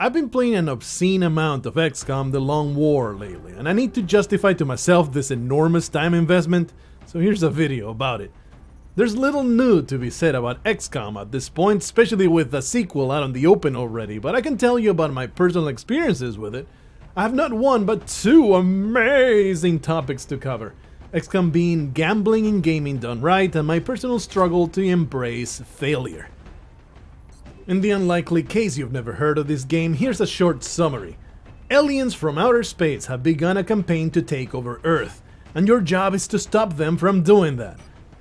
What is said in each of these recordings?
I've been playing an obscene amount of XCOM The Long War lately, and I need to justify to myself this enormous time investment, so here's a video about it. There's little new to be said about XCOM at this point, especially with the sequel out in the open already, but I can tell you about my personal experiences with it. I have not one but two amazing topics to cover. XCOM being gambling and gaming done right, and my personal struggle to embrace failure. In the unlikely case you've never heard of this game, here's a short summary. Aliens from outer space have begun a campaign to take over Earth, and your job is to stop them from doing that.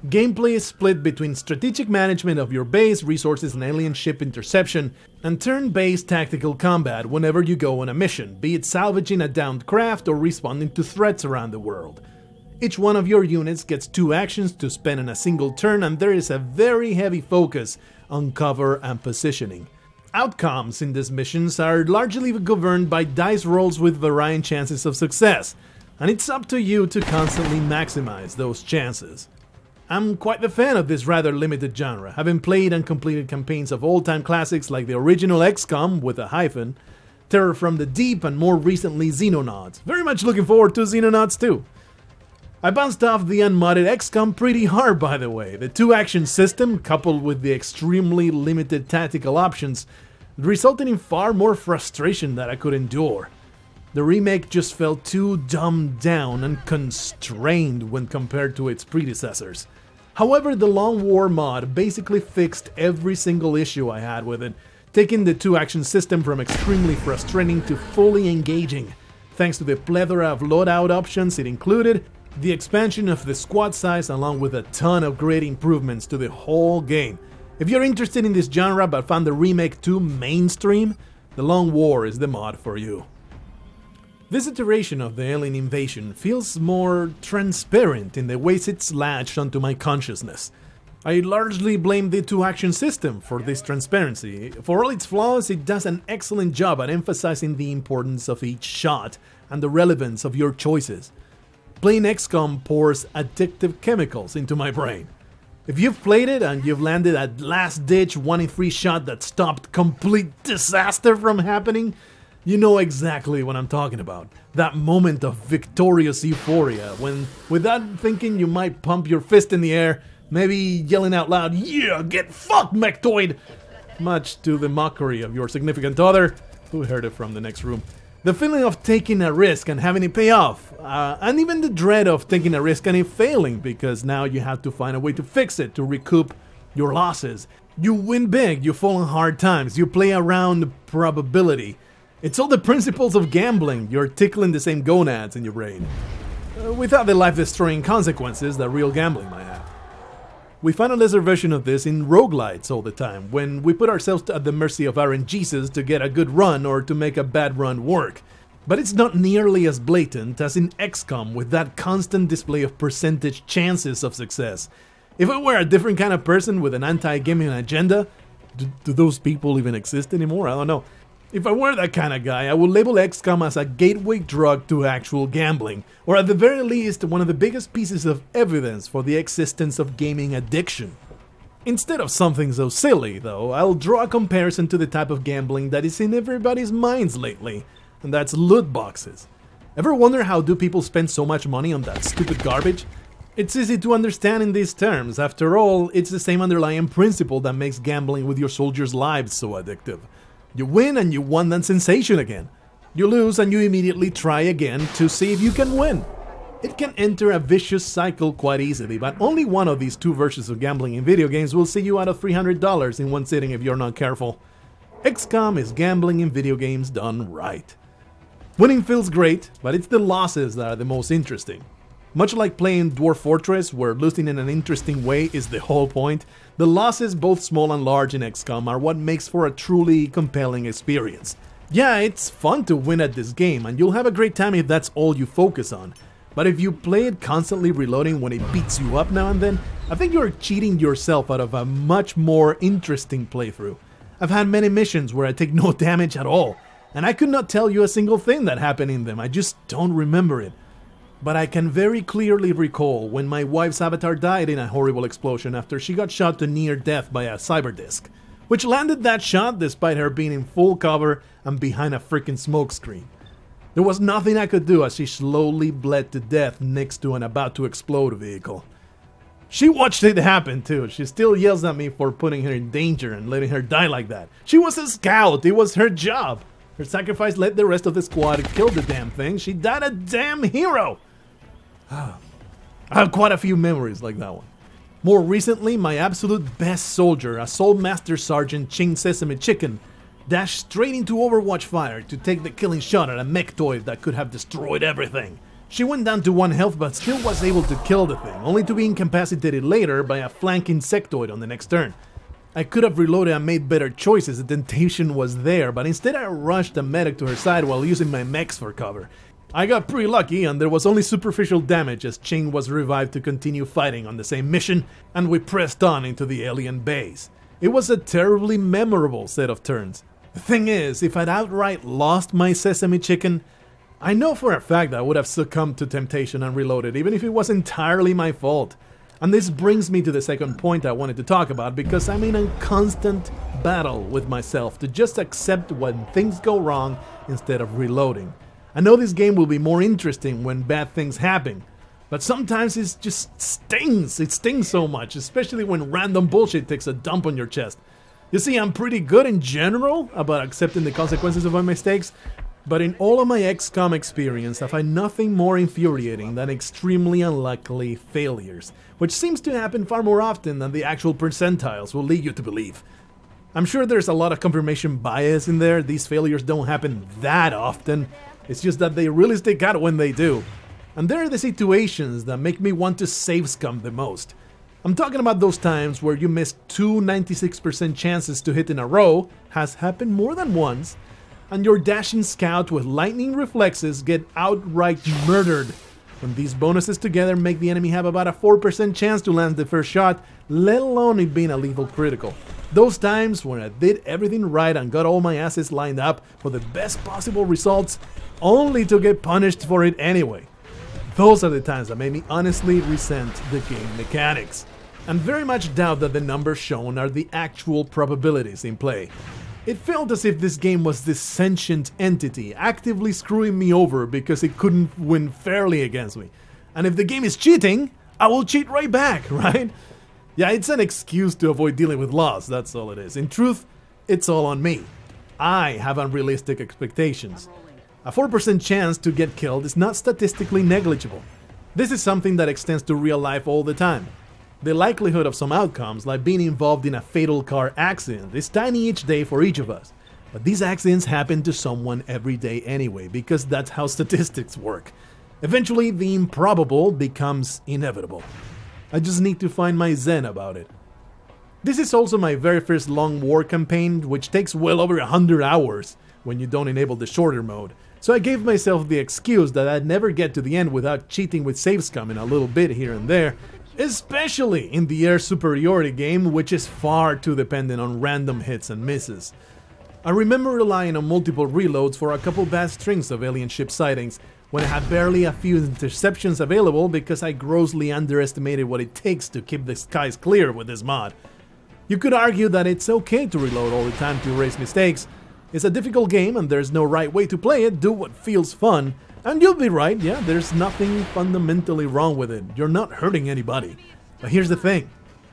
Gameplay is split between strategic management of your base, resources and alien ship interception, and turn-based tactical combat whenever you go on a mission, be it salvaging a downed craft or responding to threats around the world. Each one of your units gets 2 actions to spend in a single turn, and there is a very heavy focus on cover and positioning. Outcomes in these missions are largely governed by dice rolls with varying chances of success, and it's up to you to constantly maximize those chances. I'm quite the fan of this rather limited genre, having played and completed campaigns of old-time classics like the original XCOM with a hyphen, Terror from the Deep, and more recently Xenonauts. Very much looking forward to Xenonauts too. I bounced off the unmodded XCOM pretty hard, by the way. The 2-action system, coupled with the extremely limited tactical options, resulted in far more frustration than I could endure. The remake just felt too dumbed down and constrained when compared to its predecessors. However, the Long War mod basically fixed every single issue I had with it, taking the 2-action system from extremely frustrating to fully engaging, thanks to the plethora of loadout options it included, the expansion of the squad size, along with a ton of great improvements to the whole game. If you're interested in this genre but found the remake too mainstream, The Long War is the mod for you. This iteration of the alien invasion feels more transparent in the ways it's latched onto my consciousness. I largely blame the 2-action system for this transparency. For all its flaws, it does an excellent job at emphasizing the importance of each shot and the relevance of your choices. Playing XCOM pours addictive chemicals into my brain. If you've played it and you've landed a last-ditch 1-in-3 shot that stopped complete disaster from happening, you know exactly what I'm talking about. That moment of victorious euphoria when, without thinking, you might pump your fist in the air, maybe yelling out loud, "Yeah, get fucked, Mechtoid!" Much to the mockery of your significant other, who heard it from the next room. The feeling of taking a risk and having it pay off, and even the dread of taking a risk and it failing, because now you have to find a way to fix it, to recoup your losses. You win big, you fall on hard times, you play around probability. It's all the principles of gambling, you're tickling the same gonads in your brain, without the life-destroying consequences that real gambling might have. We find a lesser version of this in roguelites all the time, when we put ourselves at the mercy of RNGs to get a good run or to make a bad run work. But it's not nearly as blatant as in XCOM with that constant display of percentage chances of success. If I were a different kind of person with an anti-gaming agenda, do those people even exist anymore? I don't know. If I were that kind of guy, I would label XCOM as a gateway drug to actual gambling, or at the very least, one of the biggest pieces of evidence for the existence of gaming addiction. Instead of something so silly, though, I'll draw a comparison to the type of gambling that is in everybody's minds lately, and that's loot boxes. Ever wonder how do people spend so much money on that stupid garbage? It's easy to understand in these terms. After all, it's the same underlying principle that makes gambling with your soldiers' lives so addictive. You win and you want that sensation again. You lose and you immediately try again to see if you can win. It can enter a vicious cycle quite easily, but only one of these 2 versions of gambling in video games will see you out of $300 in one sitting if you're not careful. XCOM is gambling in video games done right. Winning feels great, but it's the losses that are the most interesting. Much like playing Dwarf Fortress, where losing in an interesting way is the whole point, the losses, both small and large in XCOM, are what makes for a truly compelling experience. Yeah, it's fun to win at this game, and you'll have a great time if that's all you focus on. But if you play it constantly reloading when it beats you up now and then, I think you're cheating yourself out of a much more interesting playthrough. I've had many missions where I take no damage at all, and I could not tell you a single thing that happened in them, I just don't remember it. But I can very clearly recall when my wife's avatar died in a horrible explosion after she got shot to near death by a cyberdisk. which landed that shot despite her being in full cover and behind a freaking smoke screen. There was nothing I could do as she slowly bled to death next to an about to explode vehicle. She watched it happen too. She still yells at me for putting her in danger and letting her die like that. She was a scout, it was her job. Her sacrifice let the rest of the squad kill the damn thing. She died a damn hero. I have quite a few memories like that one. More recently, my absolute best soldier, Assault Master Sergeant Ching Sesame Chicken, dashed straight into Overwatch fire to take the killing shot at a mechtoid that could have destroyed everything. She went down to 1 health but still was able to kill the thing, only to be incapacitated later by a flank insectoid on the next turn. I could have reloaded and made better choices, the temptation was there, but instead I rushed a medic to her side while using my mechs for cover. I got pretty lucky and there was only superficial damage as Ching was revived to continue fighting on the same mission, and we pressed on into the alien base. It was a terribly memorable set of turns. The thing is, if I'd outright lost my Sesame Chicken, I know for a fact I would have succumbed to temptation and reloaded, even if it was entirely my fault. And this brings me to the second point I wanted to talk about, because I'm in a constant battle with myself to just accept when things go wrong instead of reloading. I know this game will be more interesting when bad things happen, but sometimes it just stings. It stings so much, especially when random bullshit takes a dump on your chest. You see, I'm pretty good in general about accepting the consequences of my mistakes, but in all of my XCOM experience, I find nothing more infuriating than extremely unlikely failures, which seems to happen far more often than the actual percentiles will lead you to believe. I'm sure there's a lot of confirmation bias in there. These failures don't happen that often. It's just that they really stick out when they do. And they're the situations that make me want to save scum the most. I'm talking about those times where you miss 2 96% chances to hit in a row, has happened more than once, and your dashing scout with lightning reflexes get outright murdered. When these bonuses together make the enemy have about a 4% chance to land the first shot, let alone it being a lethal critical. Those times when I did everything right and got all my assets lined up for the best possible results, only to get punished for it anyway. Those are the times that made me honestly resent the game mechanics, and very much doubt that the numbers shown are the actual probabilities in play. It felt as if this game was this sentient entity actively screwing me over because it couldn't win fairly against me. And if the game is cheating, I will cheat right back, right? Yeah, it's an excuse to avoid dealing with loss, that's all it is. In truth, it's all on me. I have unrealistic expectations. A 4% chance to get killed is not statistically negligible. This is something that extends to real life all the time. The likelihood of some outcomes, like being involved in a fatal car accident, is tiny each day for each of us. But these accidents happen to someone every day anyway, because that's how statistics work. Eventually, the improbable becomes inevitable. I just need to find my zen about it. This is also my very first long war campaign, which takes well over 100 hours when you don't enable the shorter mode. So I gave myself the excuse that I'd never get to the end without cheating with save scumming a little bit here and there, especially in the air superiority game, which is far too dependent on random hits and misses. I remember relying on multiple reloads for a couple bad strings of alien ship sightings, when I had barely a few interceptions available because I grossly underestimated what it takes to keep the skies clear with this mod. You could argue that it's okay to reload all the time to erase mistakes. It's a difficult game and there's no right way to play it, do what feels fun, and you'll be right, yeah, there's nothing fundamentally wrong with it, you're not hurting anybody. But here's the thing,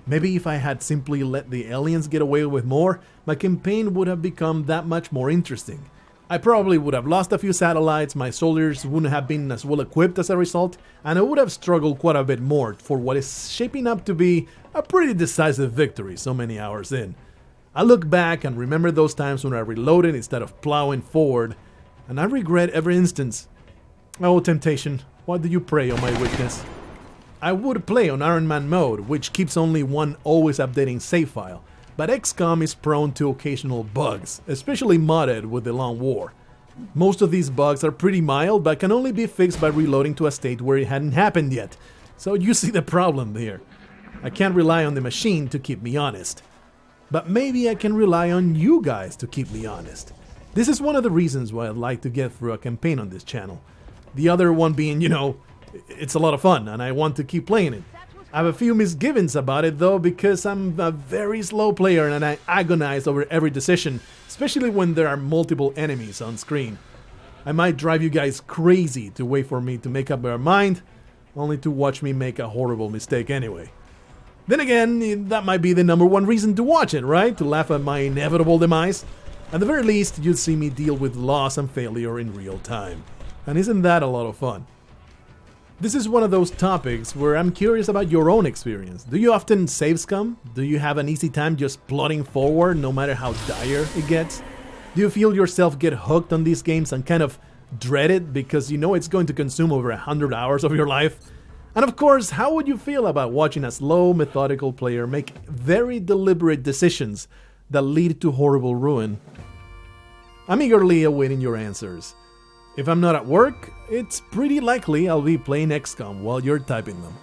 maybe if I had simply let the aliens get away with more, my campaign would have become that much more interesting. I probably would have lost a few satellites, my soldiers wouldn't have been as well equipped as a result, and I would have struggled quite a bit more for what is shaping up to be a pretty decisive victory so many hours in. I look back and remember those times when I reloaded instead of plowing forward, and I regret every instance. Oh, temptation, why do you prey on my weakness? I would play on Iron Man mode, which keeps only one always updating save file, but XCOM is prone to occasional bugs, especially modded with the long war. Most of these bugs are pretty mild, but can only be fixed by reloading to a state where it hadn't happened yet, so you see the problem here. I can't rely on the machine to keep me honest. But maybe I can rely on you guys to keep me honest. This is one of the reasons why I'd like to get through a campaign on this channel. The other one being, it's a lot of fun and I want to keep playing it. I have a few misgivings about it though, because I'm a very slow player and I agonize over every decision, especially when there are multiple enemies on screen. I might drive you guys crazy to wait for me to make up my mind, only to watch me make a horrible mistake anyway. Then again, that might be the number one reason to watch it, right? To laugh at my inevitable demise. At the very least, you'll see me deal with loss and failure in real time. And isn't that a lot of fun? This is one of those topics where I'm curious about your own experience. Do you often save scum? Do you have an easy time just plodding forward no matter how dire it gets? Do you feel yourself get hooked on these games and kind of dread it because you know it's going to consume over 100 hours of your life? And of course, how would you feel about watching a slow, methodical player make very deliberate decisions that lead to horrible ruin? I'm eagerly awaiting your answers. If I'm not at work, it's pretty likely I'll be playing XCOM while you're typing them.